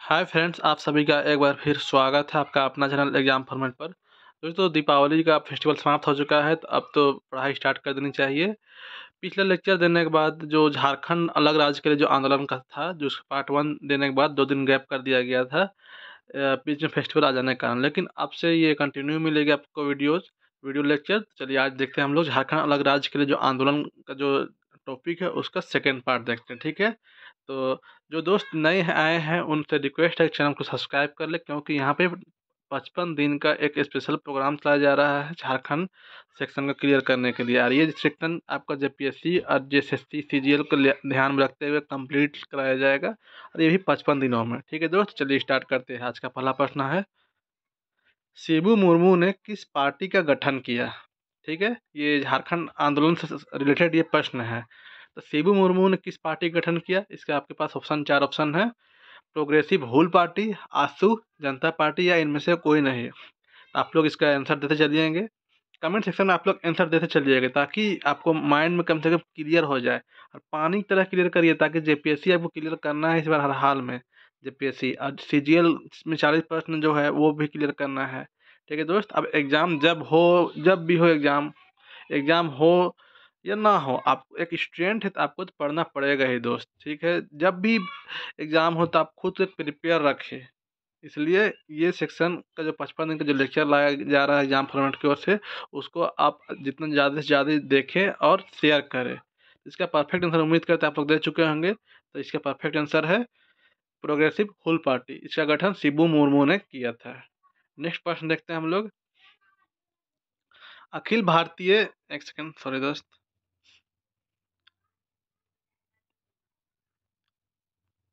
Hi friends, आप सभी का एक बार फिर स्वागत है आपका अपना चैनल एग्जाम फॉर्मेट पर। दोस्तों, दीपावली का फेस्टिवल समाप्त हो चुका है, तो अब तो पढ़ाई स्टार्ट कर देनी चाहिए। पिछले लेक्चर देने के बाद जो झारखंड अलग राज्य के लिए जो आंदोलन का था, जो उसका पार्ट 1 देने के बाद 2 दिन गैप कर दिया गया था बीच में फेस्टिवल आ जाने के कारण। लेकिन अब से ये कंटिन्यू मिलेगी आपको वीडियो लेक्चर। चलिए आज देखते हैं हम लोग झारखंड अलग राज्य के लिए जो आंदोलन का जो टॉपिक है उसका सेकेंड पार्ट देखते हैं, ठीक है। तो जो दोस्त नए आए हैं उनसे रिक्वेस्ट है कि चैनल को सब्सक्राइब कर ले, क्योंकि यहाँ पे 55 दिन का एक स्पेशल प्रोग्राम चलाया जा रहा है झारखंड सेक्शन को क्लियर करने के लिए। और ये सेक्शन आपका जेपीएससी और जेएसएससी सीजीएल को ध्यान में रखते हुए कंप्लीट कराया जाएगा, और ये भी 55 दिनों में। ठीक है दोस्त, चलिए स्टार्ट करते हैं। आज का पहला प्रश्न है, शिबू मुर्मू ने किस पार्टी का गठन किया? ठीक है, ये झारखंड आंदोलन से रिलेटेड ये प्रश्न है। तो शिबू मुर्मू ने किस पार्टी का गठन किया? इसका आपके पास चार ऑप्शन है। प्रोग्रेसिव हुल पार्टी, आसू, जनता पार्टी, या इनमें से कोई नहीं। तो आप लोग इसका आंसर देते चलिएंगे। कमेंट सेक्शन में आप लोग आंसर देते चलिएगा, ताकि आपको माइंड में कम से कम क्लियर हो जाए। और पानी की तरह क्लियर करिए, ताकि जेपीएससी आपको क्लियर करना है इस बार हर हाल में। जेपीएससी और सीजीएल में 40 प्रश्न जो है वो भी क्लियर करना है। ठीक है दोस्त, अब एग्ज़ाम जब भी हो एग्ज़ाम हो या ना हो, आप एक स्टूडेंट है तो आपको तो पढ़ना पड़ेगा ही दोस्त। ठीक है, जब भी एग्ज़ाम हो तो आप खुद से प्रिपेयर रखें। इसलिए ये सेक्शन का जो 55 दिन का जो लेक्चर लाया जा रहा है एग्जाम फॉर्मेट की ओर से, उसको आप जितना ज़्यादा से ज़्यादा देखें और शेयर करें। इसका परफेक्ट आंसर उम्मीद करते हैं आप लोग दे चुके होंगे। तो इसका परफेक्ट आंसर है प्रोग्रेसिव हुल पार्टी। इसका गठन शिबू मुर्मू ने किया था। नेक्स्ट प्रश्न देखते हैं हम लोग। अखिल भारतीय एक सेकंड, सॉरी दोस्त।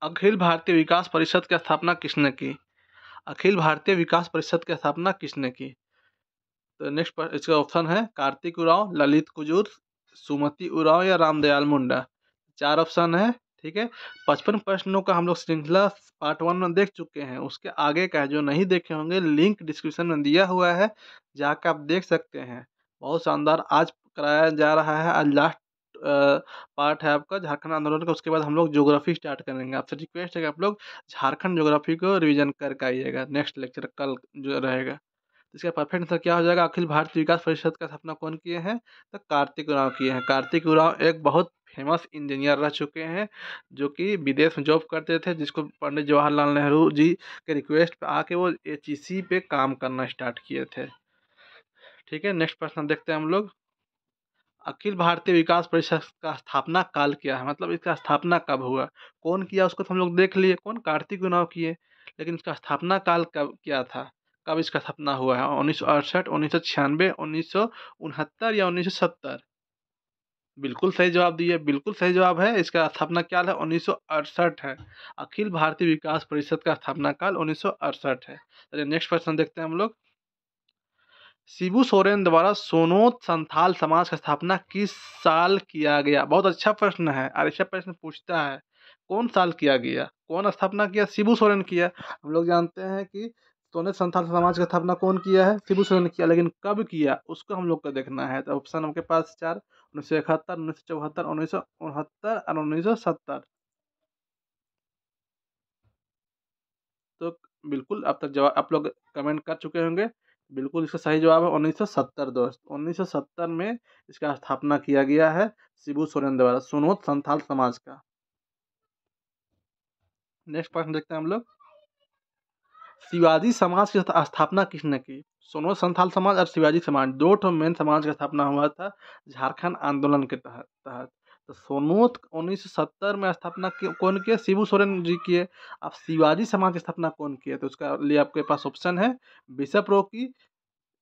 अखिल भारतीय विकास परिषद की स्थापना किसने की? अखिल भारतीय विकास परिषद की स्थापना किसने की? तो नेक्स्ट पर इसका ऑप्शन है कार्तिक उरांव, ललित कुजूर, सुमति उरांव, या रामदयाल मुंडा। चार ऑप्शन है। ठीक है, 55 प्रश्नों का हम लोग श्रृंखला पार्ट 1 में देख चुके हैं। उसके आगे का है, जो नहीं देखे होंगे लिंक डिस्क्रिप्शन में दिया हुआ है, जाकर आप देख सकते हैं। बहुत शानदार आज कराया जा रहा है। आज लास्ट पार्ट है आपका झारखंड आंदोलन का। उसके बाद हम लोग ज्योग्राफी स्टार्ट करेंगे। आपसे रिक्वेस्ट है कि आप लोग झारखंड ज्योग्राफी को रिवीजन करके आइएगा। नेक्स्ट लेक्चर कल जो रहेगा। इसका परफेक्ट आंसर क्या हो जाएगा? अखिल भारतीय विकास परिषद का स्थापना कौन किए हैं? तो कार्तिक उरांव किए हैं। कार्तिक उरांव एक बहुत फेमस इंजीनियर रह चुके हैं, जो कि विदेश में जॉब करते थे, जिसको पंडित जवाहरलाल नेहरू जी के रिक्वेस्ट पे आके वो एचईसी पे काम करना स्टार्ट किए थे। ठीक है, नेक्स्ट प्रश्न देखते हैं हम लोग। अखिल भारतीय विकास परिषद का स्थापना काल क्या है? मतलब इसका स्थापना कब हुआ? कौन किया उसको तो हम लोग देख लिए, कौन? कार्तिक उरांव किए। लेकिन इसका स्थापना काल कब क्या था? कब इसका स्थापना हुआ है? 1968, 1996, 1969, या 1970? बिल्कुल सही जवाब दिए, बिल्कुल सही जवाब है। इसका स्थापना काल है 1968 है। अखिल भारतीय विकास परिषद का स्थापना काल 1968 है। चलिए नेक्स्ट प्रश्न देखते हैं हम लोग। शिबू सोरेन द्वारा सोनोत संथाल समाज का स्थापना किस साल किया गया? बहुत अच्छा प्रश्न है, और ऐसा प्रश्न पूछता है कौन साल किया गया, कौन स्थापना किया? शिबू सोरेन किया। हम लोग जानते हैं कि सोनेत संथाल समाज का स्थापना कौन किया है? शिबू सोरेन किया। लेकिन कब किया उसको हम लोग को देखना है। तो ऑप्शन आपके पास चार: 1971, 1974, 1969 और 1970। तो बिल्कुल अब तक जवाब आप लोग कमेंट कर चुके होंगे। बिल्कुल इसका सही जवाब है 1970 दोस्त। 1970 में इसका स्थापना किया गया है शिबू सोरेन द्वारा, सोनोत संथाल समाज का। नेक्स्ट प्रश्न देखते हैं हम लोग। शिवाजी समाज की स्थापना किसने की? सोनोत संथाल समाज और शिवाजी समाज, दो ठो मेन समाज का स्थापना हुआ था झारखंड आंदोलन के तहत। तो सोनोत 1970 में स्थापना कौन किया? शिबू सोरेन जी किए। अब शिवाजी समाज की स्थापना कौन किया? तो उसका लिए आपके पास ऑप्शन है बिशप रॉकी,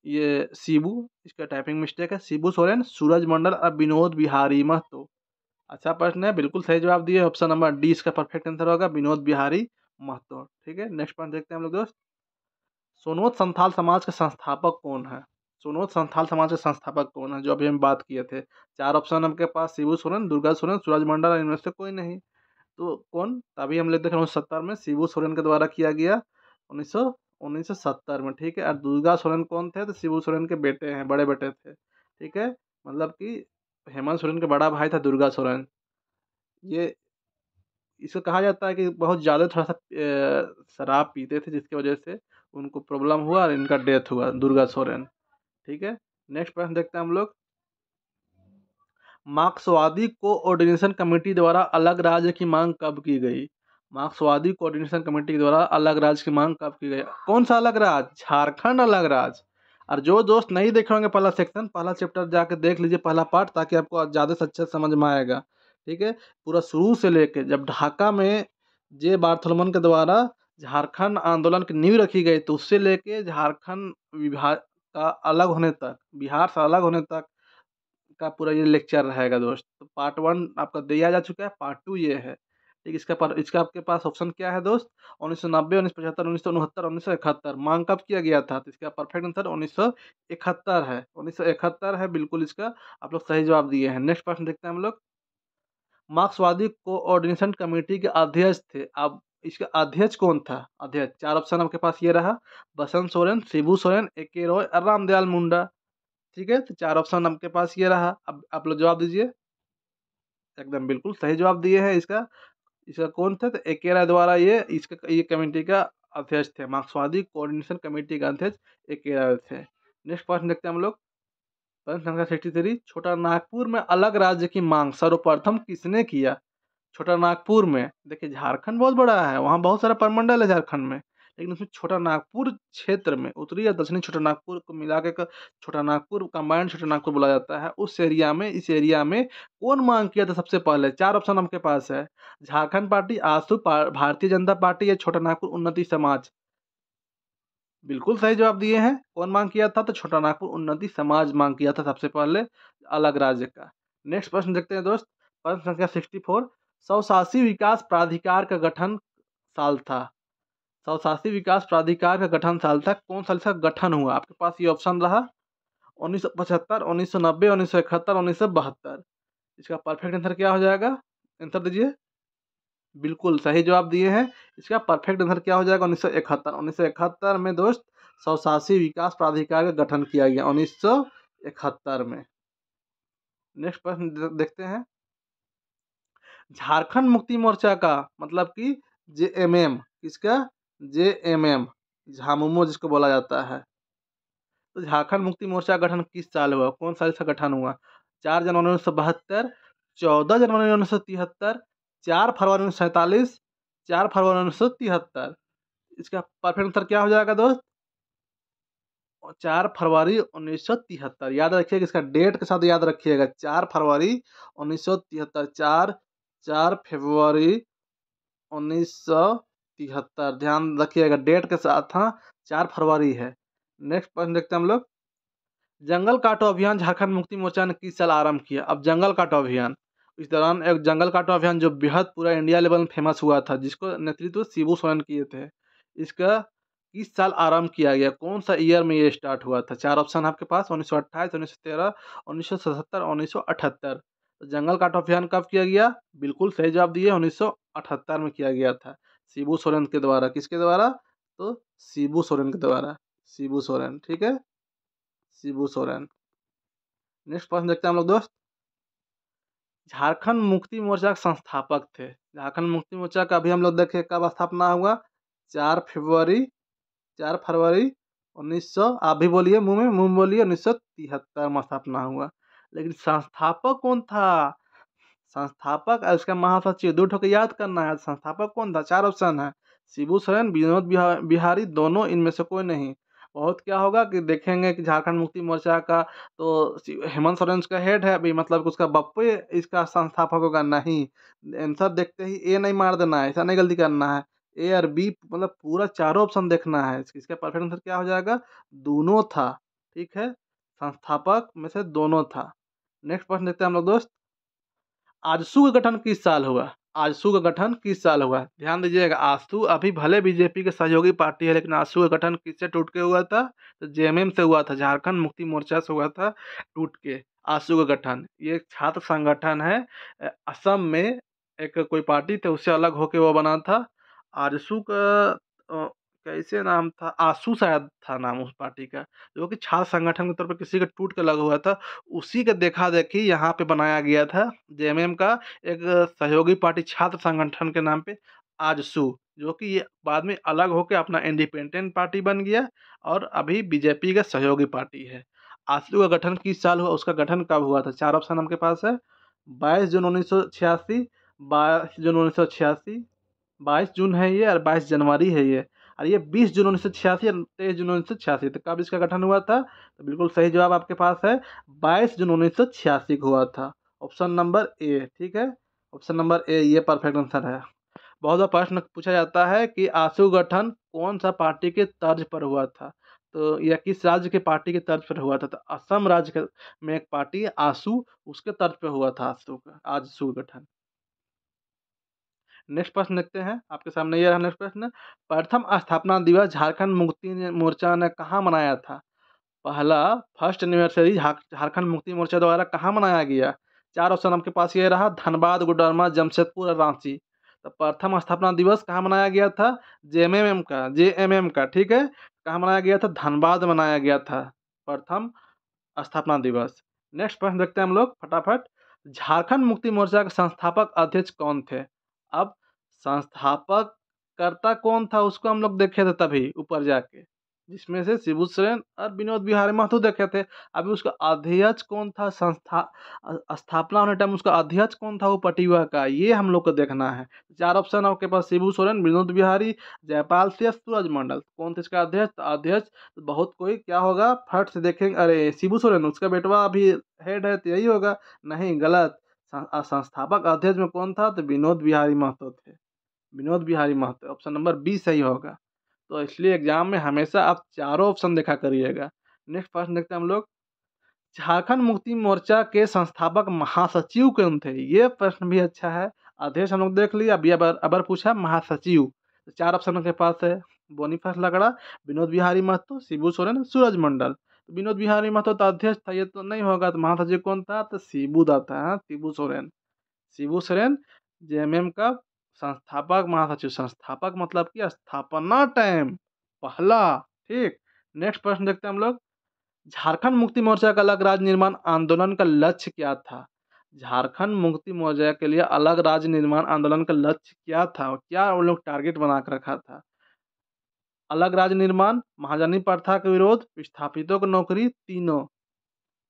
ये शिबू, इसका टाइपिंग मिस्टेक है, शिबू सोरेन, सूरज मंडल और विनोद बिहारी महतो। अच्छा प्रश्न है, बिल्कुल सही जवाब दिए। ऑप्शन नंबर डी इसका परफेक्ट आंसर होगा, विनोद बिहारी महतो। ठीक है, नेक्स्ट पॉइंट देखते हैं हम लोग दोस्त। सोनोत संथाल समाज के संस्थापक कौन है? सोनोत संथाल समाज के संस्थापक कौन है, जो अभी हम बात किए थे? चार ऑप्शन आपके पास: शिबू सोरेन, दुर्गा सोरेन, सूरज मंडल, और इनमें से कोई नहीं। तो कौन? अभी हम लेते हैं 1970 में शिबू सोरेन के द्वारा किया गया, 1970 में। ठीक है, और दुर्गा सोरेन कौन थे? तो शिबू सोरेन के बेटे हैं, बड़े बेटे थे। ठीक है, मतलब कि हेमंत सोरेन का बड़ा भाई था दुर्गा सोरेन। ये इसको कहा जाता है कि बहुत ज़्यादा थोड़ा सा शराब पीते थे, जिसकी वजह से उनको प्रॉब्लम हुआ और इनका डेथ हुआ, दुर्गा सोरेन। ठीक है, नेक्स्ट प्रश्न देखते हैं हम लोग। मार्क्सवादी कोऑर्डिनेशन कमेटी द्वारा अलग राज्य की मांग कब की गई? मार्क्सवादी कोऑर्डिनेशन कमेटी के द्वारा अलग राज्य की मांग कब की गई? कौन सा अलग राज्य? झारखंड अलग राज्य। और जो दोस्त नहीं देखे होंगे पहला सेक्शन, पहला चैप्टर जाके देख लीजिए, पहला पार्ट, ताकि आपको ज़्यादा से अच्छा समझ में आएगा। ठीक है, पूरा शुरू से लेके जब ढाका में जे बार्थोलोमन के द्वारा झारखंड आंदोलन की नींव रखी गई, तो उससे लेके झारखंड विभाग का अलग होने तक, बिहार से अलग होने तक का पूरा ये लेक्चर रहेगा दोस्त। तो पार्ट 1 आपका दिया जा चुका है, पार्ट 2 ये है। ठीक, इसका आपके पास ऑप्शन क्या है दोस्त? 1990, 1975, 1969, 1971। मांग कब किया गया था? तो इसका परफेक्ट आंसर 1971 है। 1971 है, बिल्कुल इसका आप लोग सही जवाब दिए हैं। नेक्स्ट प्रश्न देखते हैं हम लोग। मार्क्सवादी कोऑर्डिनेशन कमेटी के अध्यक्ष थे, अब इसका अध्यक्ष कौन था? अध्यक्ष, 4 ऑप्शन आपके पास ये रहा: बसंत सोरेन, शिबू सोरेन, ए.के. रॉय और रामदयाल मुंडा। ठीक है, तो 4 ऑप्शन आपके पास ये रहा। अब आप लोग जवाब दीजिए। एकदम बिल्कुल सही जवाब दिए हैं। इसका इसका कौन थे? तो ए.के. रॉय द्वारा ये कमेटी का अध्यक्ष थे। मार्क्सवादी कोऑर्डिनेशन कमेटी का अध्यक्ष ए.के. रॉय थे। नेक्स्ट प्रश्न देखते हैं हम लोग। प्रश्न संख्या 63। छोटा नागपुर में अलग राज्य की मांग सर्वप्रथम किसने किया? छोटा नागपुर में, देखिए झारखंड बहुत बड़ा है, वहाँ बहुत सारा परमंडल है झारखंड में, लेकिन उसमें छोटा नागपुर क्षेत्र में, उत्तरी या दक्षिणी छोटा नागपुर को मिला के छोटा नागपुर कंबाइंड छोटा नागपुर बोला जाता है। इस एरिया में कौन मांग किया था सबसे पहले? 4 ऑप्शन आपके पास है: झारखंड पार्टी, आसू, भारतीय जनता पार्टी या छोटा नागपुर उन्नति समाज। बिल्कुल सही जवाब दिए हैं। कौन मांग किया था? तो छोटा नागपुर उन्नति समाज मांग किया था सबसे पहले अलग राज्य का। नेक्स्ट प्रश्न देखते हैं दोस्त। प्रश्न संख्या 64। स्वशासी विकास प्राधिकार का गठन साल था। स्वशासी विकास प्राधिकार का गठन साल था, कौन साल इसका गठन हुआ? आपके पास ये ऑप्शन रहा: 1975, 1990, 1971, 1972। इसका परफेक्ट आंसर क्या हो जाएगा? आंसर दीजिए। बिल्कुल सही जवाब दिए हैं। इसका परफेक्ट आंसर क्या हो जाएगा? 1971। 1971 में दोस्त स्वशासी विकास प्राधिकार का गठन किया गया, 1971 में। नेक्स्ट प्रश्न देखते हैं। झारखंड मुक्ति मोर्चा का मतलब कि जेएमएम, किसका? जेएमएम, झामुमो जिसको बोला जाता है। तो झारखंड मुक्ति मोर्चा का गठन किस साल हुआ? कौन साल इसका गठन हुआ? 4 जनवरी 1972, 14 जनवरी 1973, 4 फरवरी 1947, 4 फरवरी 1973। इसका परफेक्ट आंसर क्या हो जाएगा दोस्त? 4 फरवरी 1973। याद रखिएगा, इसका डेट के साथ याद रखिएगा। 4 फरवरी 1973, 4 फरवरी 1973, ध्यान रखिएगा डेट के साथ। हाँ, 4 फरवरी है। नेक्स्ट प्रश्न देखते हैं हम लोग। जंगल काटो अभियान झारखंड मुक्ति मोर्चा ने किस साल आरंभ किया? अब जंगल काटो अभियान, इस दौरान एक जंगल काटो अभियान जो बेहद पूरा इंडिया लेवल में फेमस हुआ था, जिसको नेतृत्व शिबू सोरेन किए थे, इसका किस साल आरंभ किया गया? कौन सा ईयर में ये स्टार्ट हुआ था? 4 ऑप्शन आपके पास: 1928, 1913, 1977, 1978। तो जंगल काटो अभियान कब किया गया? बिल्कुल सही जवाब दिए, 1978 में किया गया था शिबू सोरेन के द्वारा। किसके द्वारा? तो शिबू सोरेन के द्वारा। शिबू सोरेन, ठीक है, शिबू सोरेन। नेक्स्ट प्रश्न देखते हैं हम लोग दोस्त। झारखंड मुक्ति मोर्चा के संस्थापक थे। झारखंड मुक्ति मोर्चा का अभी हम लोग देखें कब स्थापना हुआ? 4 फरवरी 4 फरवरी 1900, आप भी बोलिए, मुंह में बोलिए, 1973 में स्थापना हुआ। लेकिन संस्थापक कौन था? संस्थापक और उसका महासचिव, दो ठो के याद करना है। संस्थापक कौन था? 4 ऑप्शन है: शिबू सोरेन, विनोद बिहारी, दोनों, इनमें से कोई नहीं। बहुत क्या होगा कि देखेंगे कि झारखंड मुक्ति मोर्चा का तो हेमंत सोरेन उसका हेड है अभी, मतलब उसका बप्पू इसका संस्थापक होगा। नहीं, आंसर देखते ही ए नहीं मार देना है, ऐसा नहीं गलती करना है। ए और बी, मतलब पूरा चारों ऑप्शन देखना है। इसका परफेक्ट आंसर क्या हो जाएगा? दोनों था। ठीक है, संस्थापक में से दोनों था। नेक्स्ट प्रश्न देखते हैं हम लोग दोस्त। आजसू का गठन किस साल हुआ? आजसू का गठन किस साल हुआ? ध्यान दीजिएगा, आजसू अभी भले बीजेपी के सहयोगी पार्टी है, लेकिन आजसू का गठन किससे टूट के हुआ था? तो जेएमएम से हुआ था, झारखंड मुक्ति मोर्चा से हुआ था टूट के। आजसू का गठन ये एक छात्र संगठन है, असम में एक कोई पार्टी थे, उससे अलग होके वो बना था। आजसू का कैसे नाम था, आशू शायद था नाम उस पार्टी का, जो कि छात्र संगठन के तौर पे किसी का टूट के लगा हुआ था। उसी का देखा-देखी यहाँ पे बनाया गया था जेएमएम का एक सहयोगी पार्टी छात्र संगठन के नाम पे आजसू, जो कि ये बाद में अलग होके अपना इंडिपेंडेंट पार्टी बन गया और अभी बीजेपी का सहयोगी पार्टी है। आजसू का गठन किस साल हुआ, उसका गठन कब हुआ था? 4 ऑप्शन आपके पास है। 22 जून 1986, 22 जून 1986, 22 जून है ये और 22 जनवरी है ये। और ये 20 जून 1986 और 23 जून 1986, तो कब इसका गठन हुआ था? तो बिल्कुल सही जवाब आपके पास है, 22 जून 1986 को हुआ था। ऑप्शन नंबर ए, ठीक है? ऑप्शन नंबर ए ये परफेक्ट आंसर है। बहुत बार प्रश्न पूछा जाता है कि आशू गठन कौन-सा पार्टी के तर्ज पर हुआ था? तो यह किस राज्य के पार्टी के तर्ज पर हुआ था? तो असम राज्य के में एक पार्टी है आशू, उसके तर्ज पे हुआ था आजसू गठन। नेक्स्ट प्रश्न देखते हैं, आपके सामने ये रहा नेक्स्ट प्रश्न। प्रथम स्थापना दिवस झारखंड मुक्ति मोर्चा ने कहाँ मनाया था? पहला फर्स्ट एनिवर्सरी झारखंड मुक्ति मोर्चा द्वारा कहाँ मनाया गया? 4 ऑप्शन आपके पास ये रहा, धनबाद, गुडरमा, जमशेदपुर और रांची। तो प्रथम स्थापना दिवस कहाँ मनाया गया था? जेएमएम का, ठीक है? कहाँ मनाया गया था? धनबाद मनाया गया था प्रथम स्थापना दिवस। नेक्स्ट प्रश्न देखते हैं हम लोग फटाफट। झारखंड मुक्ति मोर्चा के संस्थापक अध्यक्ष कौन थे? अब संस्थापक कर्ता कौन था उसको हम लोग देखे थे तभी ऊपर जाके, जिसमें से शिबू सोरेन और विनोद बिहारी महतो देखे थे। अभी उसका अध्यक्ष कौन था, स्थापना होने टाइम उसका अध्यक्ष कौन था वो पटिवा का, ये हम लोग को देखना है। 4 ऑप्शन आपके पास, शिबू सोरेन, विनोद बिहारी, जयपाल सिंह, सूरज मंडल। कौन थे इसका अध्यक्ष? तो अध्यक्ष तो बहुत कोई क्या होगा, फट से देखेंगे अरे शिबू सोरेन उसका बेटवा अभी हेड है तो यही होगा। नहीं, गलत। संस्थापक अध्यक्ष में कौन था? तो विनोद बिहारी महतो थे। Vinod Bihari Mahato, option number B सही होगा। तो इसलिए एग्जाम में हमेशा आप चारों ऑप्शन देखा करिएगा। नेक्स्ट प्रश्न देखते हैं हम लोग। झारखंड मुक्ति मोर्चा के संस्थापक महासचिव कौन थे? ये प्रश्न भी अच्छा है। अध्यक्ष हम लोग देख लिया, अभी अबर पूछा महासचिव। तो 4 ऑप्शन उनके पास है, बोनीफास लकड़ा, विनोद बिहारी महतो, शिबू सोरेन, सूरज मंडल। तो विनोद बिहारी महतो तो अध्यक्ष था, ये तो नहीं होगा। तो महासचिव कौन था? तो शिबू था, हाँ, शिबू सोरेन। शिबू सोरेन जेएमएम का संस्थापक महासचिव। संस्थापक मतलब कि स्थापना टाइम पहला, ठीक। नेक्स्ट प्रश्न देखते हैं हम लोग। झारखंड मुक्ति मोर्चा का अलग राज्य निर्माण आंदोलन का लक्ष्य क्या था? झारखंड मुक्ति मोर्चा के लिए अलग राज्य निर्माण आंदोलन का लक्ष्य क्या था, क्या वो लोग टारगेट बना कर रखा था? अलग राज्य निर्माण, महाजनी प्रथा का विरोध, विस्थापितों को नौकरी, तीनों।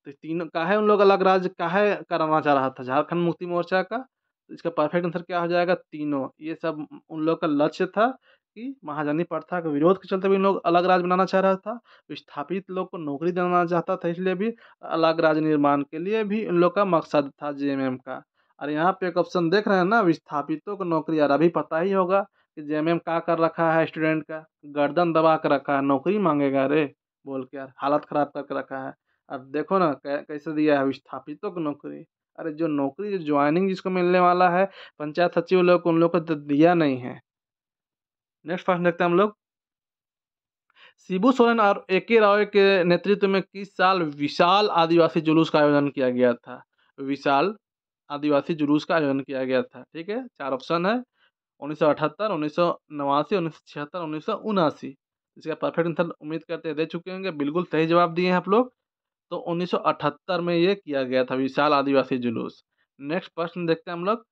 तो तीनों काहे उन लोग अलग राज्य काहे कराना चाह रहा था झारखंड मुक्ति मोर्चा का? तो इसका परफेक्ट आंसर क्या हो जाएगा? तीनों। ये सब उन लोग का लक्ष्य था कि महाजनी प्रथा के विरोध के चलते भी इन लोग अलग राज्य बनाना चाह रहा था। विस्थापित लोग को नौकरी देना चाहता था, इसलिए भी अलग राज्य निर्माण के लिए भी इन लोग का मकसद था जेएमएम का। और यहाँ पे एक ऑप्शन देख रहे हैं ना, विस्थापितों को नौकरी। यार अभी पता ही होगा कि जेएमएम क्या कर रखा है स्टूडेंट का, गर्दन दबा कर रखा है, नौकरी मांगेगा रे बोल के, यार हालत खराब करके रखा है। अब देखो ना कैसे दिया है विस्थापितों को नौकरी। अरे जो नौकरी जो ज्वाइनिंग जिसको मिलने वाला है पंचायत सचिव लोग को, उन लोग को तो दिया नहीं है। नेक्स्ट प्रश्न देखते हैं हम लोग। शिबू सोरेन और एके राव के नेतृत्व में किस साल विशाल आदिवासी जुलूस का आयोजन किया गया था? विशाल आदिवासी जुलूस का आयोजन किया गया था, ठीक है। 4 ऑप्शन है, 1978, 1989, 1976, 1979। इसका परफेक्ट आंसर उम्मीद करते हैं दे चुके होंगे, बिल्कुल सही जवाब दिए हैं आप लोग। तो 1978 में ये किया गया था विशाल आदिवासी जुलूस। नेक्स्ट प्रश्न देखते हैं हम लोग।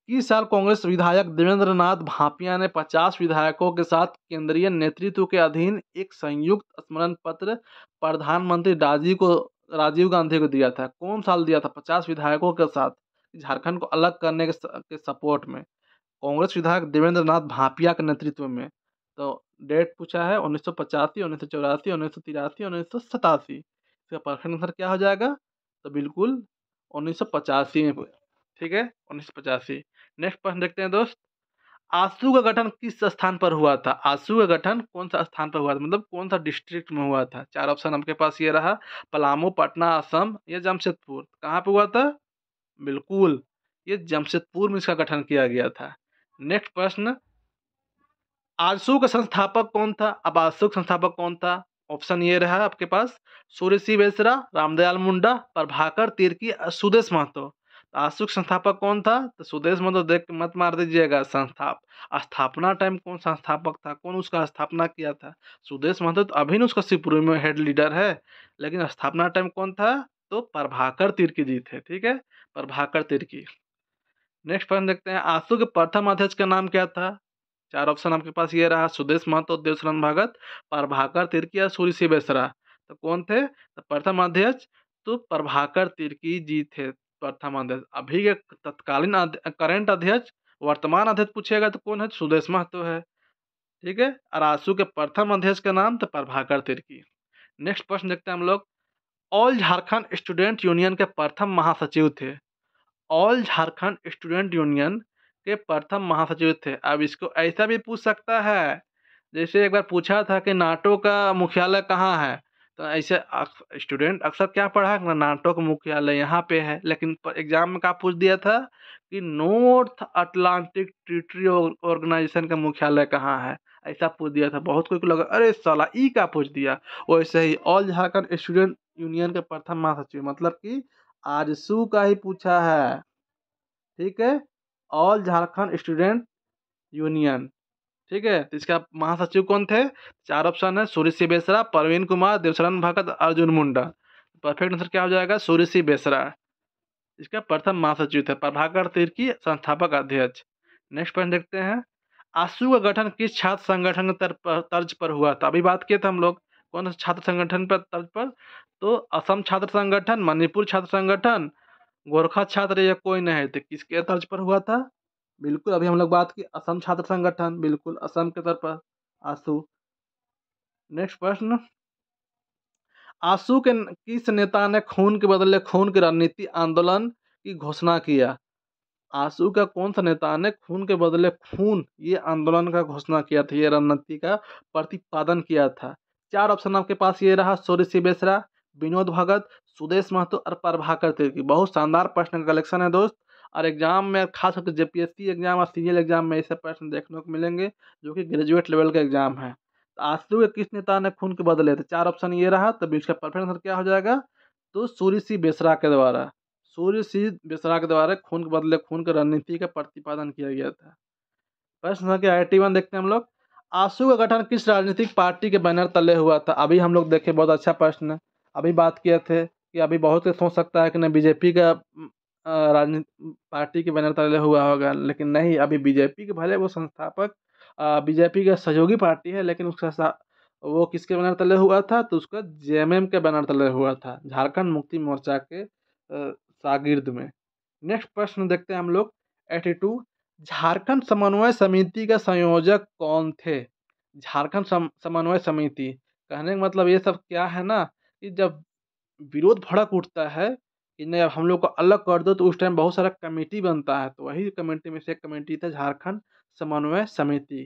किस साल कांग्रेस विधायक देवेंद्र नाथ भापिया ने 50 विधायकों के साथ केंद्रीय नेतृत्व के अधीन एक संयुक्त स्मरण पत्र प्रधानमंत्री राजीव गांधी को दिया था? कौन साल दिया था 50 विधायकों के साथ झारखंड को अलग करने के सपोर्ट में? कांग्रेस विधायक देवेंद्र नाथ भापिया के नेतृत्व में। तो डेट पूछा है 1985, 1984, 1983, 1987। इसका परफेक्ट आंसर क्या हो जाएगा? तो बिल्कुल 1985 में, ठीक है, 1985। नेक्स्ट प्रश्न देखते हैं दोस्त। आजसू का गठन किस स्थान पर हुआ था? आजसू का गठन कौन सा स्थान पर हुआ था, मतलब कौन सा डिस्ट्रिक्ट में हुआ था? 4 ऑप्शन आपके पास ये रहा, पलामू, पटना, असम या जमशेदपुर। कहाँ पे हुआ था? बिल्कुल ये जमशेदपुर में इसका गठन किया गया था। नेक्स्ट प्रश्न। आजसू का संस्थापक कौन था? अब आजसू का संस्थापक कौन था? ऑप्शन ये रहा आपके पास, सूर्य सी बेसरा, रामदयाल मुंडा, प्रभाकर तिर्की, सुदेश महतो। आशु का संस्थापक कौन था? तो सुदेश मतलब देख के मत मार दीजिएगा। स्थापना टाइम कौन संस्थापक था, कौन उसका स्थापना किया था? सुदेश महतो तो अभी ना उसका शिवपुरी में हेड लीडर है, लेकिन स्थापना टाइम कौन था? तो प्रभाकर तिर्की जी थे। ठीक है, प्रभाकर तिर्की। नेक्स्ट प्रश्न देखते हैं, आशु के प्रथम अध्यक्ष का नाम क्या था? चार ऑप्शन आपके पास ये रहा, सुदेश महतो, देवशरण भगत, प्रभाकर तिर्की या सूर्य सिंह बेसरा। तो कौन थे? तो प्रथम अध्यक्ष तो प्रभाकर तिर्की जी थे प्रथम अध्यक्ष। अभी के तत्कालीन करंट अध्यक्ष, वर्तमान अध्यक्ष पूछेगा तो कौन है? सुदेश महतो है। ठीक है, और आशु के प्रथम अध्यक्ष का नाम तो प्रभाकर तिर्की। नेक्स्ट प्रश्न देखते हैं हम लोग, ऑल झारखंड स्टूडेंट यूनियन के प्रथम महासचिव थे। ऑल झारखंड स्टूडेंट यूनियन के प्रथम महासचिव थे। अब इसको ऐसा भी पूछ सकता है, जैसे एक बार पूछा था कि नाटो का मुख्यालय कहाँ है, तो ऐसे स्टूडेंट अक्सर क्या पढ़ा है, नाटो का मुख्यालय यहाँ पे है, लेकिन एग्जाम में क्या पूछ दिया था कि नॉर्थ अटलांटिक ट्रीटी ऑर्गेनाइजेशन का मुख्यालय कहाँ है, ऐसा पूछ दिया था। बहुत कोई को लगा अरे साला ई का पूछ दिया। वैसे ही ऑल झारखंड स्टूडेंट यूनियन के प्रथम महासचिव मतलब कि आजसू का ही पूछा है। ठीक है, ऑल झारखंड स्टूडेंट यूनियन। ठीक है, तो इसका महासचिव कौन थे? चार ऑप्शन है, सूर्य सिंह बेसरा, प्रवीण कुमार, देवशरण भगत, अर्जुन मुंडा। परफेक्ट आंसर क्या हो जाएगा? सूर्य सिंह बेसरा इसका प्रथम महासचिव थे। प्रभाकर तिर्की संस्थापक अध्यक्ष। नेक्स्ट पॉइंट देखते हैं, आशु का गठन किस छात्र संगठन के तर्ज पर हुआ था? अभी बात किए थे हम लोग, कौन सा छात्र संगठन पर तर्ज पर? तो असम छात्र संगठन, मणिपुर छात्र संगठन, गोरखा छात्र या कोई नहीं, तो किसके तर्ज पर हुआ था? बिल्कुल अभी हम लोग बात की असम छात्र संगठन, बिल्कुल असम के तर्ज पर आशु। नेक्स्ट प्रश्न, आशु के किस नेता ने खून के बदले खून की रणनीति आंदोलन की घोषणा किया? आशु का कौन सा नेता ने खून के बदले खून ये आंदोलन का घोषणा किया था, ये रणनीति का प्रतिपादन किया था? चार ऑप्शन आपके पास ये रहा, सूर्य सिंह बेसरा, विनोद भगत, सुदेश महतो और प्रभाकर तिर्की। बहुत शानदार प्रश्न का कलेक्शन है दोस्त, और एग्जाम में खास करके जेपीएससी एग्जाम और सीजीएल एग्जाम में ऐसे प्रश्न देखने को मिलेंगे जो कि ग्रेजुएट लेवल का एग्जाम है। तो आशु के किस नेता ने खून के बदले? तो चार ऑप्शन ये रहा, तो इसका परफेक्ट आंसर क्या हो जाएगा? तो सूर्य सिंह बेसरा के द्वारा, सूर्य सिंह बेसरा के द्वारा खून के बदले खून की रणनीति का प्रतिपादन किया गया था। प्रश्न संख्या 81 देखते हैं हम लोग, आशु का गठन किस राजनीतिक पार्टी के बैनर तले हुआ था? अभी हम लोग देखे, बहुत अच्छा प्रश्न है। अभी बात किए थे कि अभी बहुत से सोच सकता है कि नहीं बीजेपी का राजनीतिक पार्टी के बैनर तले हुआ होगा, लेकिन नहीं, अभी बीजेपी के भले वो संस्थापक बीजेपी का सहयोगी पार्टी है, लेकिन वो किसके बैनर तले हुआ था? तो उसका जेएमएम के बैनर तले हुआ था, झारखंड मुक्ति मोर्चा के शागिर्द में। नेक्स्ट प्रश्न देखते हैं हम लोग 82, झारखंड समन्वय समिति का संयोजक कौन थे? झारखंड समन्वय समिति कहने का मतलब ये सब क्या है ना, कि जब विरोध भड़क उठता है कि नहीं अब हम लोग को अलग कर दो, तो उस टाइम बहुत सारा कमेटी बनता है, तो वही कमेटी में से एक कमेटी था झारखंड समन्वय समिति।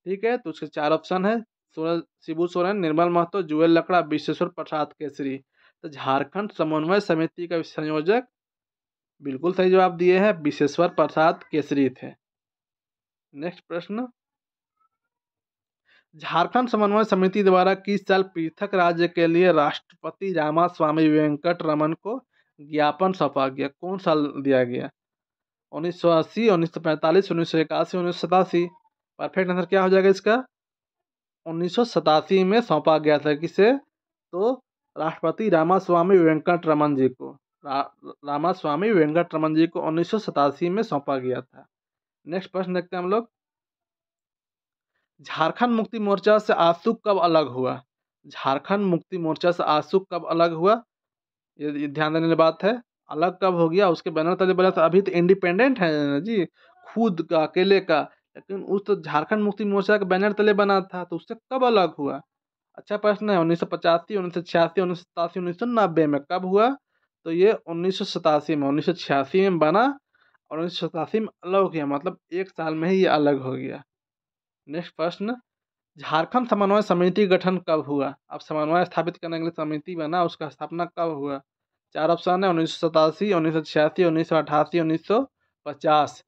ठीक है, तो उसके चार ऑप्शन है, शिबू सोरेन, निर्मल महतो, जुएल लकड़ा, विश्वेश्वर प्रसाद केसरी। तो झारखंड समन्वय समिति का संयोजक बिल्कुल सही जवाब दिए हैं, विश्वेश्वर प्रसाद केसरी थे। नेक्स्ट प्रश्न, झारखंड समन्वय समिति द्वारा किस साल पृथक राज्य के लिए राष्ट्रपति रामास्वामी वेंकट रमन को ज्ञापन सौंपा गया? कौन साल दिया गया? 1980, 1945, 1981, 1987। परफेक्ट आंसर क्या हो जाएगा इसका? 1987 में सौंपा गया था। किसे? तो राष्ट्रपति रामास्वामी वेंकट रमन जी को, रामास्वामी वेंकट रमन जी को 1987 में सौंपा गया था। नेक्स्ट प्रश्न देखते हैं हम लोग, झारखंड मुक्ति मोर्चा से आशु कब अलग हुआ? झारखंड मुक्ति मोर्चा से आशु कब अलग हुआ? ये ध्यान देने वाली बात है। अलग कब हो गया? उसके बैनर तले बना था, अभी तो इंडिपेंडेंट है जी, खुद का, अकेले का, लेकिन उस तो झारखंड मुक्ति मोर्चा के बैनर तले बना था, तो उससे कब अलग हुआ? अच्छा प्रश्न है। 1985, 1986, 1987, 1990 में कब हुआ? तो ये 1987 में, 1986 में बना और 1987 में अलग हो गया, मतलब एक साल में ही ये अलग हो गया। नेक्स्ट प्रश्न, झारखंड समन्वय समिति गठन कब हुआ? अब समन्वय स्थापित करने के लिए समिति बना, उसका स्थापना कब हुआ? चार ऑप्शन है, 1987, 1986, 1988, 1950।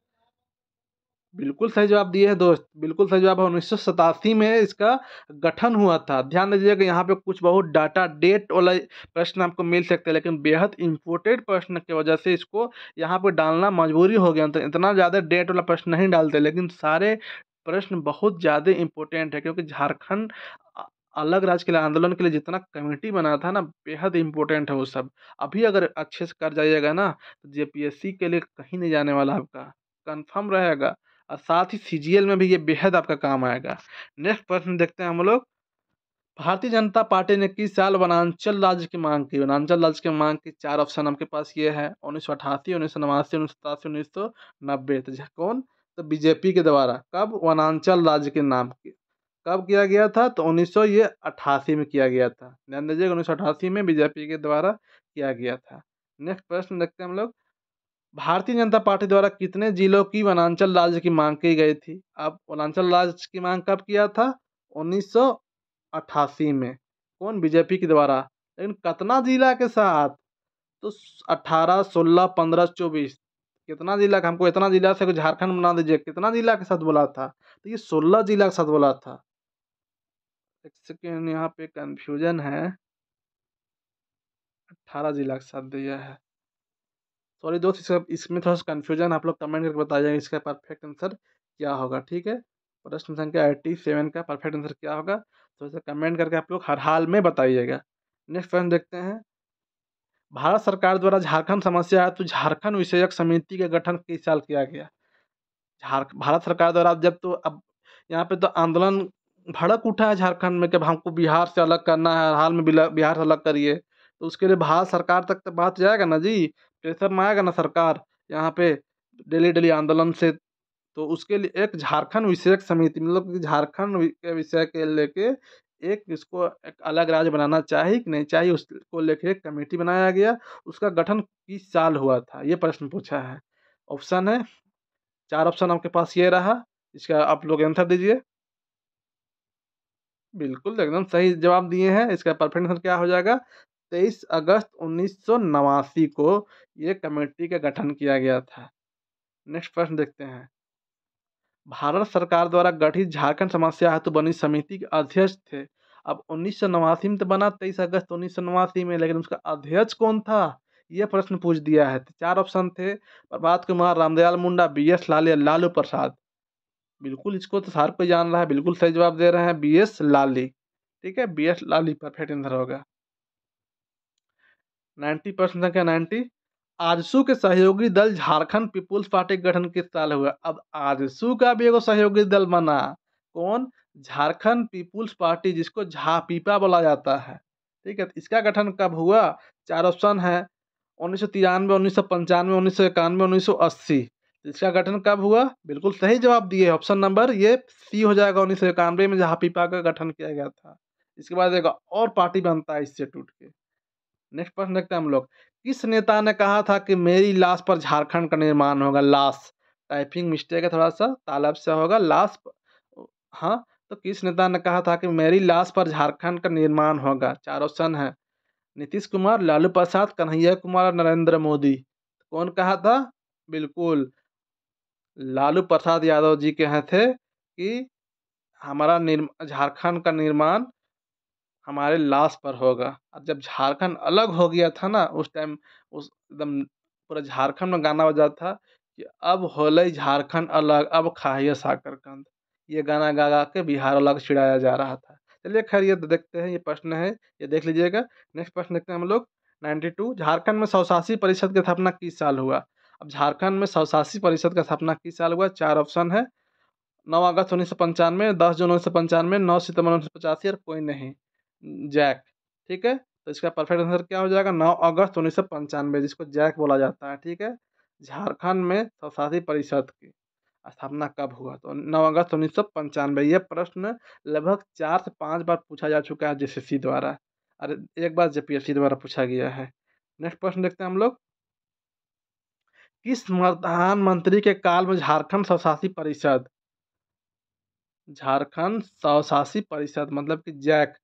बिल्कुल सही जवाब दिए हैं दोस्त, बिल्कुल सही जवाब है। 1987 में इसका गठन हुआ था। ध्यान दीजिएगा यहाँ पे कुछ बहुत डाटा डेट वाला प्रश्न आपको मिल सकते हैं, लेकिन बेहद इम्पोर्टेंट प्रश्न की वजह से इसको यहाँ पे डालना मजबूरी हो गया। तो इतना ज़्यादा डेट वाला प्रश्न नहीं डालते, लेकिन सारे प्रश्न बहुत ज़्यादा इम्पोर्टेंट है, क्योंकि झारखंड अलग राज्य के लिए आंदोलन के लिए जितना कमेटी बना था ना, बेहद इम्पोर्टेंट है वो सब। अभी अगर अच्छे से कर जाइएगा ना, तो जेपीएससी के लिए कहीं नहीं जाने वाला आपका, कंफर्म रहेगा। और साथ ही सीजीएल में भी ये बेहद आपका काम आएगा। नेक्स्ट प्रश्न देखते हैं हम लोग। भारतीय जनता पार्टी ने किस साल वनांचल राज्य की मांग की? वनांचल राज्य की मांग की चार ऑप्शन आपके पास ये है: 1988, 1989, 1987, 1990। तो कौन? तो बीजेपी के द्वारा। कब? वनांचल राज्य के नाम की कब किया गया था? तो 1988 में किया गया था। ध्यान दीजिएगा, 1988 में बीजेपी के द्वारा किया गया था। नेक्स्ट प्रश्न देखते हैं हम लोग। भारतीय जनता पार्टी द्वारा कितने जिलों की वनांचल राज्य की मांग की गई थी? अब वनांचल राज्य की मांग कब किया था? 1988 में। कौन? बीजेपी के द्वारा। लेकिन कितना जिला के साथ? तो 18, 16, 15, 24। कितना जिला का? हमको इतना जिला से झारखंड बना दीजिए, कितना जिला के साथ बोला था? तो ये 16 जिला के साथ बोला था। एक सेकेंड, यहाँ पे कंफ्यूजन है। 18 जिला के साथ दिया है। सॉरी दोस्त, इसमें थोड़ा सा कन्फ्यूजन, आप लोग कमेंट करके बताइएगा इसका परफेक्ट आंसर क्या होगा, ठीक है। प्रश्न संख्या 87 का परफेक्ट आंसर क्या होगा, तो इसे कमेंट करके आप लोग हर हाल में बताइएगा। नेक्स्ट प्रश्न देखते हैं। भारत सरकार द्वारा झारखंड समस्या है तो झारखंड विषयक समिति का गठन किस साल किया गया? भारत सरकार द्वारा जब, तो अब यहाँ पे तो आंदोलन भड़क उठा है झारखंड में कि अब हमको बिहार से अलग करना है, हर हाल में बिहार से अलग करिए। तो उसके लिए भारत सरकार तक तो बात जाएगा ना जी, प्रेशर में आएगा ना सरकार यहाँ पे, डेली डेली आंदोलन से। तो उसके लिए एक झारखंड विषयक समिति, मतलब कि के विषय के लेके एक इसको एक अलग राज्य बनाना चाहिए कि नहीं चाहिए, उसको लेके एक कमेटी बनाया गया। उसका गठन किस साल हुआ था, ये प्रश्न पूछा है। ऑप्शन है, चार ऑप्शन आपके पास ये रहा, इसका आप लोग आंसर दीजिए। बिल्कुल एकदम सही जवाब दिए हैं। इसका परफेक्ट आंसर क्या हो जाएगा? 23 अगस्त 1989 को ये कमेटी का गठन किया गया था। नेक्स्ट प्रश्न देखते हैं। भारत सरकार द्वारा गठित झारखंड समस्या हेतु बनी समिति के अध्यक्ष थे। अब 1989 में तो बना, 23 अगस्त 1989 में, लेकिन उसका अध्यक्ष कौन था, यह प्रश्न पूछ दिया है। तो चार ऑप्शन थे: प्रभात कुमार, रामदयाल मुंडा, बीएस लाल या लालू प्रसाद। बिल्कुल, इसको तो हर कोई जान रहा है, बिल्कुल सही जवाब दे रहे हैं, बीएस लाली। ठीक है, बीएस लाली परफेक्ट आंसर होगा। 90% संख्या 90। आजसू के सहयोगी दल झारखंड पीपुल्स पार्टी का गठन किस साल हुआ? अब आजसू का भी एगो सहयोगी दल बना। कौन? झारखंड पीपुल्स पार्टी, जिसको झापीपा बोला जाता है। ठीक है, तो इसका गठन कब हुआ? चार ऑप्शन है: 1993, 1995, 1991, 1980। इसका गठन कब हुआ? बिल्कुल सही जवाब दिए, ऑप्शन नंबर ये सी हो जाएगा। 1991 में झापीपा का गठन किया गया था। इसके बाद एक और पार्टी बनता है इससे टूट के। नेक्स्ट प्रश्न देखते हैं हम लोग। किस नेता ने कहा था कि मेरी लाश पर झारखंड का निर्माण होगा? लाश, टाइपिंग मिस्टेक है थोड़ा सा, तालब से होगा लाश। हाँ, तो किस नेता ने कहा था कि मेरी लाश पर झारखंड का निर्माण होगा? चार ऑप्शन है: नीतीश कुमार, लालू प्रसाद, कन्हैया कुमार और नरेंद्र मोदी। कौन कहा था? बिल्कुल लालू प्रसाद यादव जी कहे थे कि हमारा झारखंड का निर्माण हमारे लाश पर होगा। और जब झारखंड अलग हो गया था ना, उस टाइम उस एकदम पूरा झारखंड में गाना बजा था कि अब होले झारखंड अलग, अब खाइए साकरकंद। ये गाना गा गा के बिहार अलग छिड़ाया जा रहा था। चलिए खैर, ये तो देखते हैं, ये प्रश्न है, ये देख लीजिएगा। नेक्स्ट प्रश्न देखते हैं हम लोग। 92। झारखंड में स्वशासी परिषद की स्थापना किस साल हुआ? अब झारखंड में स्वशासी परिषद का स्थापना किस साल हुआ? चार ऑप्शन है: 9 अगस्त 1995, 10 जून 1995, 9 सितंबर 1985 और कोई नहीं, जैक। ठीक है, तो इसका परफेक्ट आंसर क्या हो जाएगा? 9 अगस्त 1995, जिसको जैक बोला जाता है। ठीक है, झारखंड में स्वशासी परिषद की स्थापना कब हुआ? तो 9 अगस्त 1995। यह प्रश्न लगभग 4 से 5 बार पूछा जा चुका है जेसीसी द्वारा, और एक बार जेपीएससी द्वारा पूछा गया है। नेक्स्ट प्रश्न देखते हैं हम लोग। किस प्रधानमंत्री के काल में झारखंड स्वशासी परिषद मतलब कि जैक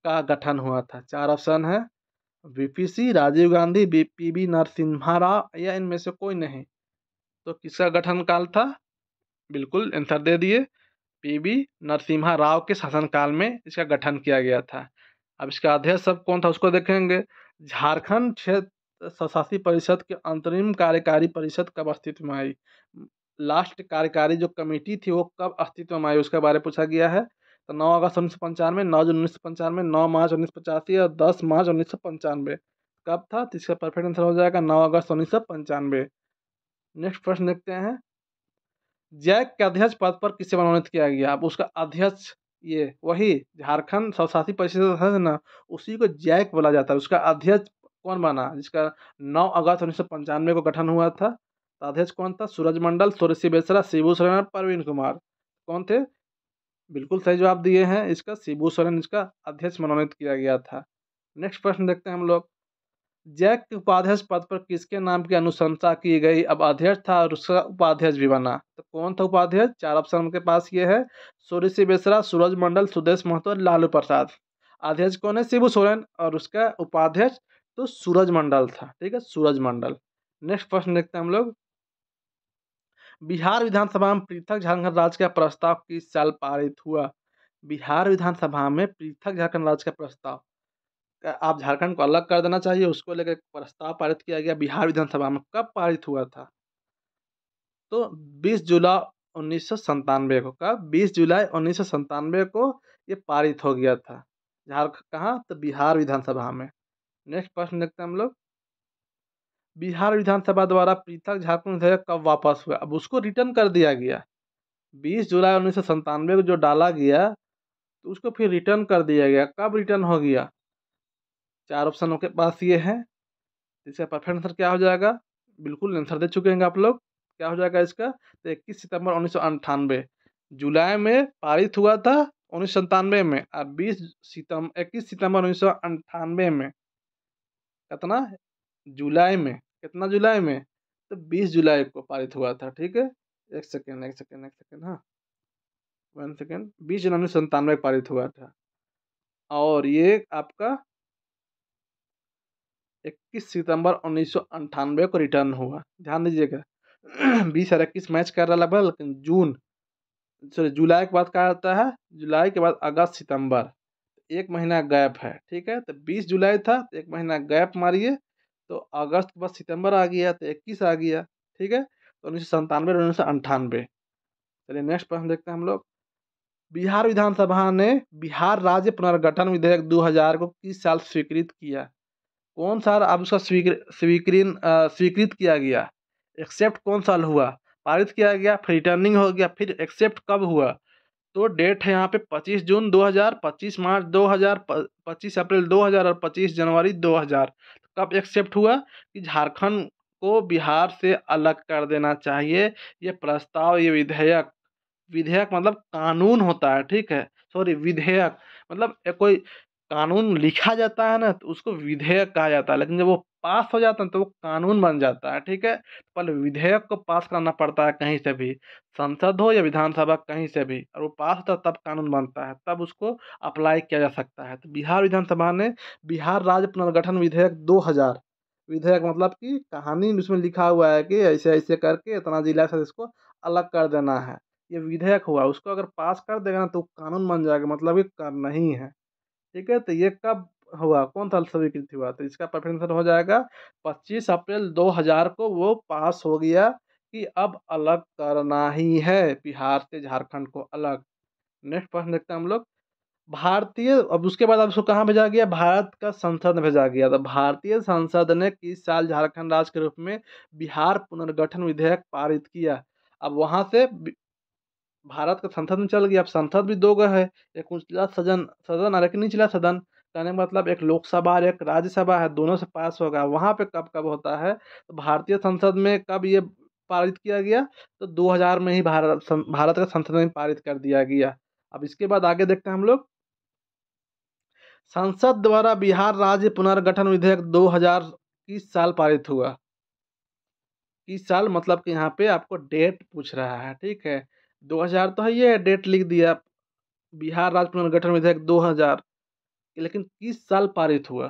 का गठन हुआ था? चार ऑप्शन है: वीपीसी, राजीव गांधी, पीवी नरसिम्हा राव या इनमें से कोई नहीं। तो किसका गठन काल था? बिल्कुल आंसर दे दिए। पीवी नरसिम्हा राव के शासनकाल में इसका गठन किया गया था। अब इसका अध्यक्ष सब कौन था उसको देखेंगे। झारखंड क्षेत्र स्वशासी परिषद के अंतरिम कार्यकारी परिषद कब अस्तित्व में आई। लास्ट कार्यकारी जो कमेटी थी वो कब अस्तित्व में आई उसके बारे में पूछा गया है। तो 9 अगस्त 1995, 9 जून 1995, 9 मार्च 1985 और 10 मार्च 1995 कब था। तो इसका परफेक्ट आंसर हो जाएगा 9 अगस्त 1995। नेक्स्ट प्रश्न देखते हैं। जैक के अध्यक्ष पद पर किसे मनोनीत किया गया। अब उसका अध्यक्ष ये वही झारखंड स्वशासी परिषद है ना, उसी को जैक बोला जाता है। उसका अध्यक्ष कौन बना जिसका 9 अगस्त 1995 को गठन हुआ था। तो अध्यक्ष कौन था। सूरजमंडल, सूर्यसी बेसरा, शिबू सोरेन और परवीन कुमार कौन थे। बिल्कुल सही जवाब दिए हैं। इसका शिबू सोरेन इसका अध्यक्ष मनोनीत किया गया था। नेक्स्ट प्रश्न देखते हैं हम लोग। जैक के उपाध्यक्ष पद पर किसके नाम की अनुशंसा की गई। अब अध्यक्ष था और उसका उपाध्यक्ष भी बना, तो कौन था उपाध्यक्ष। 4 ऑप्शन के पास ये है। सूर्यसी बेसरा, सूरज मंडल, सुदेश महतो और लालू प्रसाद। अध्यक्ष कौन है। शिबू सोरेन और उसका उपाध्यक्ष तो सूरज मंडल था। ठीक है, सूरज मंडल। नेक्स्ट प्रश्न देखते हैं हम लोग। बिहार विधानसभा में पृथक झारखंड राज्य का प्रस्ताव किस साल पारित हुआ। बिहार विधानसभा में पृथक झारखंड राज्य का प्रस्ताव, आप झारखंड को अलग कर देना चाहिए, उसको लेकर प्रस्ताव पारित किया गया बिहार विधानसभा में। कब पारित हुआ था। तो 20 जुलाई 1997 को। कब 20 जुलाई 1997 को ये पारित हो गया था। कहाँ तो बिहार विधानसभा में। नेक्स्ट प्रश्न देखते हैं हम लोग। बिहार विधानसभा द्वारा पृथक झारखंड विधेयक कब वापस हुआ। अब उसको रिटर्न कर दिया गया। 20 जुलाई 1997 को जो डाला गया तो उसको फिर रिटर्न कर दिया गया। कब रिटर्न हो गया। 4 ऑप्शनों के पास ये है। इसका परफेक्ट आंसर क्या हो जाएगा। बिल्कुल आंसर दे चुके हैं आप लोग। क्या हो जाएगा इसका। तो 21 सितंबर 1998 जुलाई में पारित हुआ था 1997 में। और 21 सितंबर 1998 में कितना जुलाई में, कितना जुलाई में तो 20 जुलाई को पारित हुआ था। ठीक है, एक सेकेंड एक सेकेंड एक सेकेंड, हाँ 1 सेकेंड। 20 जुलाई 1997 को पारित हुआ था और ये आपका 21 सितंबर 1998 को रिटर्न हुआ। ध्यान दीजिएगा 20 और 21 मैच कर रहा लगभग, लेकिन जून सॉरी जुलाई के बाद क्या आता है। जुलाई के बाद अगस्त सितंबर, 1 महीना गैप है। ठीक है, तो 20 जुलाई था तो 1 महीना गैप मारिए तो अगस्त के बाद सितंबर आ गया तो 21 आ गया। ठीक है, तो 1997 और 1998। चलिए नेक्स्ट प्रश्न देखते हैं हम लोग। बिहार विधानसभा ने बिहार राज्य पुनर्गठन विधेयक 2000 को किस साल स्वीकृत किया। कौन सा अब उसका स्वीकृत किया गया। एक्सेप्ट कौन साल हुआ, पारित किया गया, फिर रिटर्निंग हो गया, फिर एक्सेप्ट कब हुआ। तो डेट है यहाँ पे 25 जून 2000, 25 मार्च 2000, 25 अप्रैल 2000 और 25 जनवरी 2000। कब एक्सेप्ट हुआ कि झारखंड को बिहार से अलग कर देना चाहिए। ये प्रस्ताव, ये विधेयक, विधेयक मतलब कानून होता है। ठीक है, सॉरी विधेयक मतलब कोई कानून लिखा जाता है ना तो उसको विधेयक कहा जाता है, लेकिन जब वो पास हो जाता है तो वो कानून बन जाता है। ठीक है, पहले विधेयक को पास कराना पड़ता है कहीं से भी, संसद हो या विधानसभा कहीं से भी, और वो पास होता है तब कानून बनता है, तब उसको अप्लाई किया जा सकता है। तो बिहार विधानसभा ने बिहार राज्य पुनर्गठन विधेयक 2000, विधेयक मतलब कि कहानी उसमें लिखा हुआ है कि ऐसे ऐसे करके इतना जिला से इसको अलग कर देना है, ये विधेयक हुआ। उसको अगर पास कर देगा ना तो कानून बन जाएगा, मतलब ये करना ही है। ठीक है, तो ये कब हुआ, कौन सा स्वीकृत हुआ। तो इसका परफेक्ट आंसर हो जाएगा 25 अप्रैल 2000 को वो पास हो गया कि अब अलग करना ही है बिहार से झारखंड को अलग। नेक्स्ट प्रश्न देखते हैं हम लोग। भारतीय, अब उसके बाद अब उसको कहाँ भेजा गया, भारत का संसद में भेजा गया। तो भारतीय संसद ने किस साल झारखंड राज्य के रूप में बिहार पुनर्गठन विधेयक पारित किया। अब वहां से भारत का संसद में चल गया। अब संसद भी दो गए है, एक उचला सदन सदन और एक निचला सदन। कहने का मतलब एक लोकसभा और एक राज्यसभा है, दोनों से पास होगा। वहां पे कब कब होता है तो भारतीय संसद में कब ये पारित किया गया तो 2000 में ही भारत का संसद में पारित कर दिया गया। अब इसके बाद आगे देखते हैं हम लोग। संसद द्वारा बिहार राज्य पुनर्गठन विधेयक 2000 किस साल पारित हुआ। किस साल मतलब कि यहाँ पे आपको डेट पूछ रहा है। ठीक है, 2000 तो है, ये डेट लिख दिया बिहार राज्य पुनर्गठन विधेयक 2000, लेकिन किस साल पारित हुआ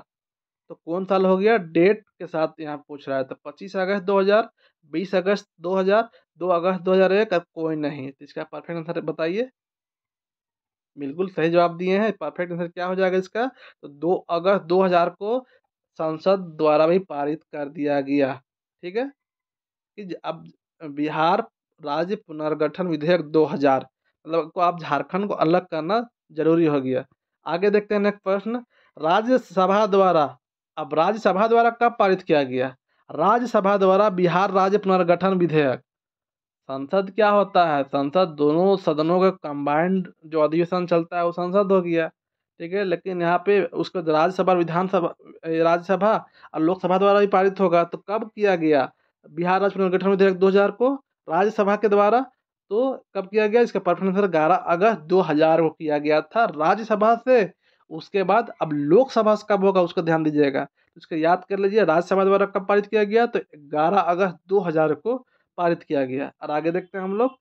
तो कौन साल हो गया, डेट के साथ यहाँ पूछ रहा है। तो 25 अगस्त 2000, 20 अगस्त 2000, 2 अगस्त 2001 अब कोई नहीं। तो इसका परफेक्ट आंसर बताइए। बिल्कुल सही जवाब दिए हैं। परफेक्ट आंसर क्या हो जाएगा इसका? तो 2 अगस्त 2000 को संसद द्वारा भी पारित कर दिया गया। ठीक है कि अब बिहार राज्य पुनर्गठन विधेयक 2000, मतलब को आप झारखंड को अलग करना जरूरी हो गया। आगे देखते हैं नेक्स्ट प्रश्न। राज्यसभा द्वारा, अब राज्यसभा द्वारा कब पारित किया गया? राज्यसभा द्वारा बिहार राज्य पुनर्गठन विधेयक। संसद क्या होता है? संसद दोनों सदनों का कंबाइंड जो अधिवेशन चलता है वो संसद हो गया। ठीक है, लेकिन यहाँ पे उसको राज्यसभा विधानसभा, राज्यसभा और लोकसभा द्वारा भी पारित होगा। तो कब किया गया बिहार राज्य पुनर्गठन विधेयक 2000 को? राज्यसभा के द्वारा। तो कब किया गया? इसका परफेक्ट आंसर 11 अगस्त 2000 को किया गया था राज्यसभा से। उसके बाद अब लोकसभा से कब होगा उसको ध्यान दीजिएगा। इसको याद कर लीजिए, राज्यसभा द्वारा कब पारित किया गया? तो 11 अगस्त 2000 को पारित किया गया। और आगे देखते हैं हम लोग।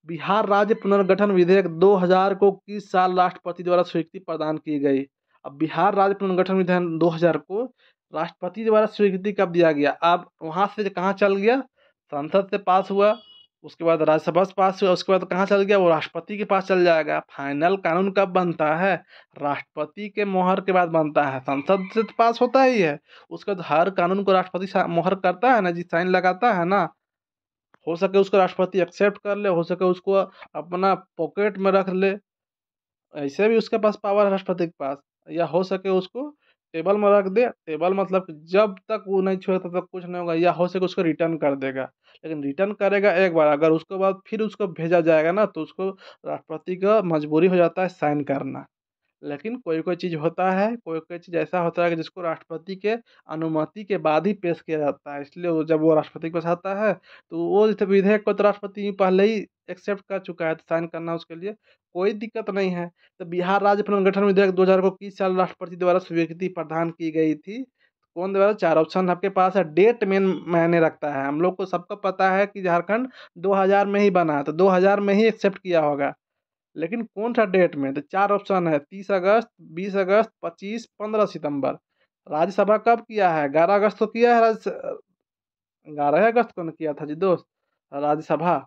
बिहार राज्य पुनर्गठन विधेयक 2000 को किस साल राष्ट्रपति द्वारा स्वीकृति प्रदान की गई? अब बिहार राज्य पुनर्गठन विधेयक 2000 को राष्ट्रपति द्वारा स्वीकृति कब दिया गया? अब वहां से कहाँ चल गया? संसद से पास हुआ, उसके बाद राज्यसभा से पास हुआ, उसके बाद कहाँ चल गया? वो राष्ट्रपति के पास चल जाएगा। फाइनल कानून कब बनता है? राष्ट्रपति के मोहर के बाद बनता है। संसद से तो पास होता ही है, उसके बाद हर कानून को राष्ट्रपति मोहर करता है ना जी, साइन लगाता है ना। हो सके उसको राष्ट्रपति एक्सेप्ट कर ले, हो सके उसको अपना पॉकेट में रख ले, ऐसे भी उसके पास पावर है राष्ट्रपति के पास। या हो सके उसको टेबल में रख दे, टेबल मतलब कि जब तक वो नहीं छुएगा तब तक कुछ नहीं होगा। या हो सके उसको रिटर्न कर देगा, लेकिन रिटर्न करेगा एक बार, अगर उसके बाद फिर उसको भेजा जाएगा ना तो उसको राष्ट्रपति का मजबूरी हो जाता है साइन करना। लेकिन कोई कोई चीज़ होता है, कोई कोई चीज़ ऐसा होता है कि जिसको राष्ट्रपति के अनुमति के बाद ही पेश किया जाता है। इसलिए वो जब वो राष्ट्रपति के पास आता है तो वो इस विधेयक को तो राष्ट्रपति पहले ही एक्सेप्ट कर चुका है, तो साइन करना उसके लिए कोई दिक्कत नहीं है। तो बिहार राज्य पुनर्गठन विधेयक 2000 को किस साल राष्ट्रपति द्वारा स्वीकृति प्रदान की गई थी? कौन द्वारा? चार ऑप्शन आपके पास है। डेट मेन मायने रखता है। हम लोग को सबको पता है कि झारखंड 2000 में ही बना है, तो 2000 में ही एक्सेप्ट किया होगा, लेकिन कौन सा डेट में? तो चार ऑप्शन है, 30 अगस्त, 20 अगस्त, 25, 15 सितंबर। राज्यसभा कब किया है? 11 अगस्त को किया है। 11 अगस्त को न किया था जी दोस्त राज्यसभा।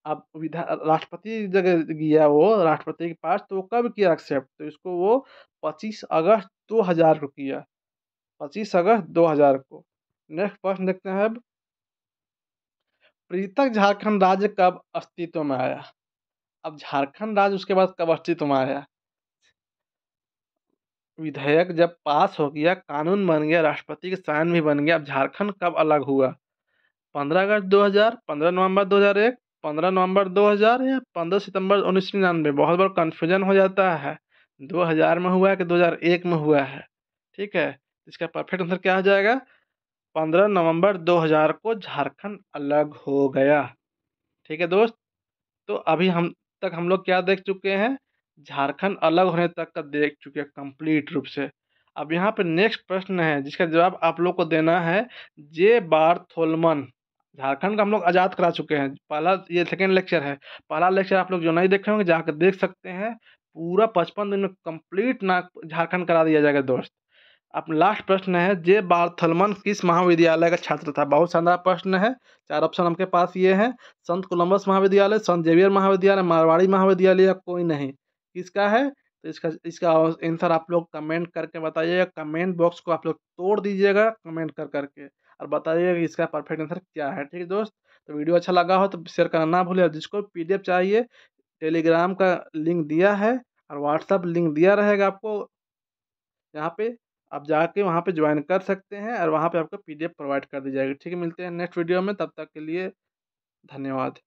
अब राष्ट्रपति जगह गया वो राष्ट्रपति के पास, तो वो कब किया एक्सेप्ट? तो इसको वो 25 अगस्त 2000 को किया, 25 अगस्त 2000 को। नेक्स्ट प्रश्न देखते हैं अब। पृथक झारखंड राज्य कब अस्तित्व में आया? अब झारखंड राज्य उसके बाद कब अस्तित्व में आया? विधेयक जब पास हो गया, कानून बन गया, राष्ट्रपति के साइन भी बन गया, अब झारखंड कब अलग हुआ? 15 अगस्त 2000, 15 नवंबर 2001, 15 नवंबर 2000 या 15 सितंबर 1999? बहुत बार कंफ्यूजन हो जाता है 2000 में हुआ है कि 2001 में हुआ है। ठीक है, इसका परफेक्ट आंसर क्या हो जाएगा? 15 नवंबर 2000 को झारखंड अलग हो गया। ठीक है दोस्त, तो अभी हम लोग क्या देख चुके हैं? झारखंड अलग होने तक का देख चुके हैं कंप्लीट रूप से। अब यहाँ पे नेक्स्ट प्रश्न है जिसका जवाब आप लोग को देना है। जे बार्थोलमन। झारखंड का हम लोग आज़ाद करा चुके हैं, पहला ये सेकेंड लेक्चर है। पहला लेक्चर आप लोग जो नहीं देखे होंगे जाकर देख सकते हैं। पूरा 55 दिन में कंप्लीट ना झारखंड करा दिया जाएगा दोस्त। अब लास्ट प्रश्न है, जे बार्थलमन किस महाविद्यालय का छात्र था? बहुत शानदार प्रश्न है। चार ऑप्शन हमके पास ये हैं। संत कोलंबस महाविद्यालय, संत जेवियर महाविद्यालय, मारवाड़ी महाविद्यालय या कोई नहीं। किसका है? तो इसका इसका आंसर आप लोग कमेंट करके बताइएगा। कमेंट बॉक्स को आप लोग तोड़ दीजिएगा कमेंट कर करके, और बताइएगा कि इसका परफेक्ट आंसर क्या है। ठीक है दोस्त, तो वीडियो अच्छा लगा हो तो शेयर करना ना भूलिए। जिसको पीडीएफ चाहिए, टेलीग्राम का लिंक दिया है और व्हाट्सअप लिंक दिया रहेगा आपको यहाँ पे। आप जाके वहाँ पे ज्वाइन कर सकते हैं और वहाँ पे आपको पीडीएफ प्रोवाइड कर दी जाएगी। ठीक है, मिलते हैं नेक्स्ट वीडियो में, तब तक के लिए धन्यवाद।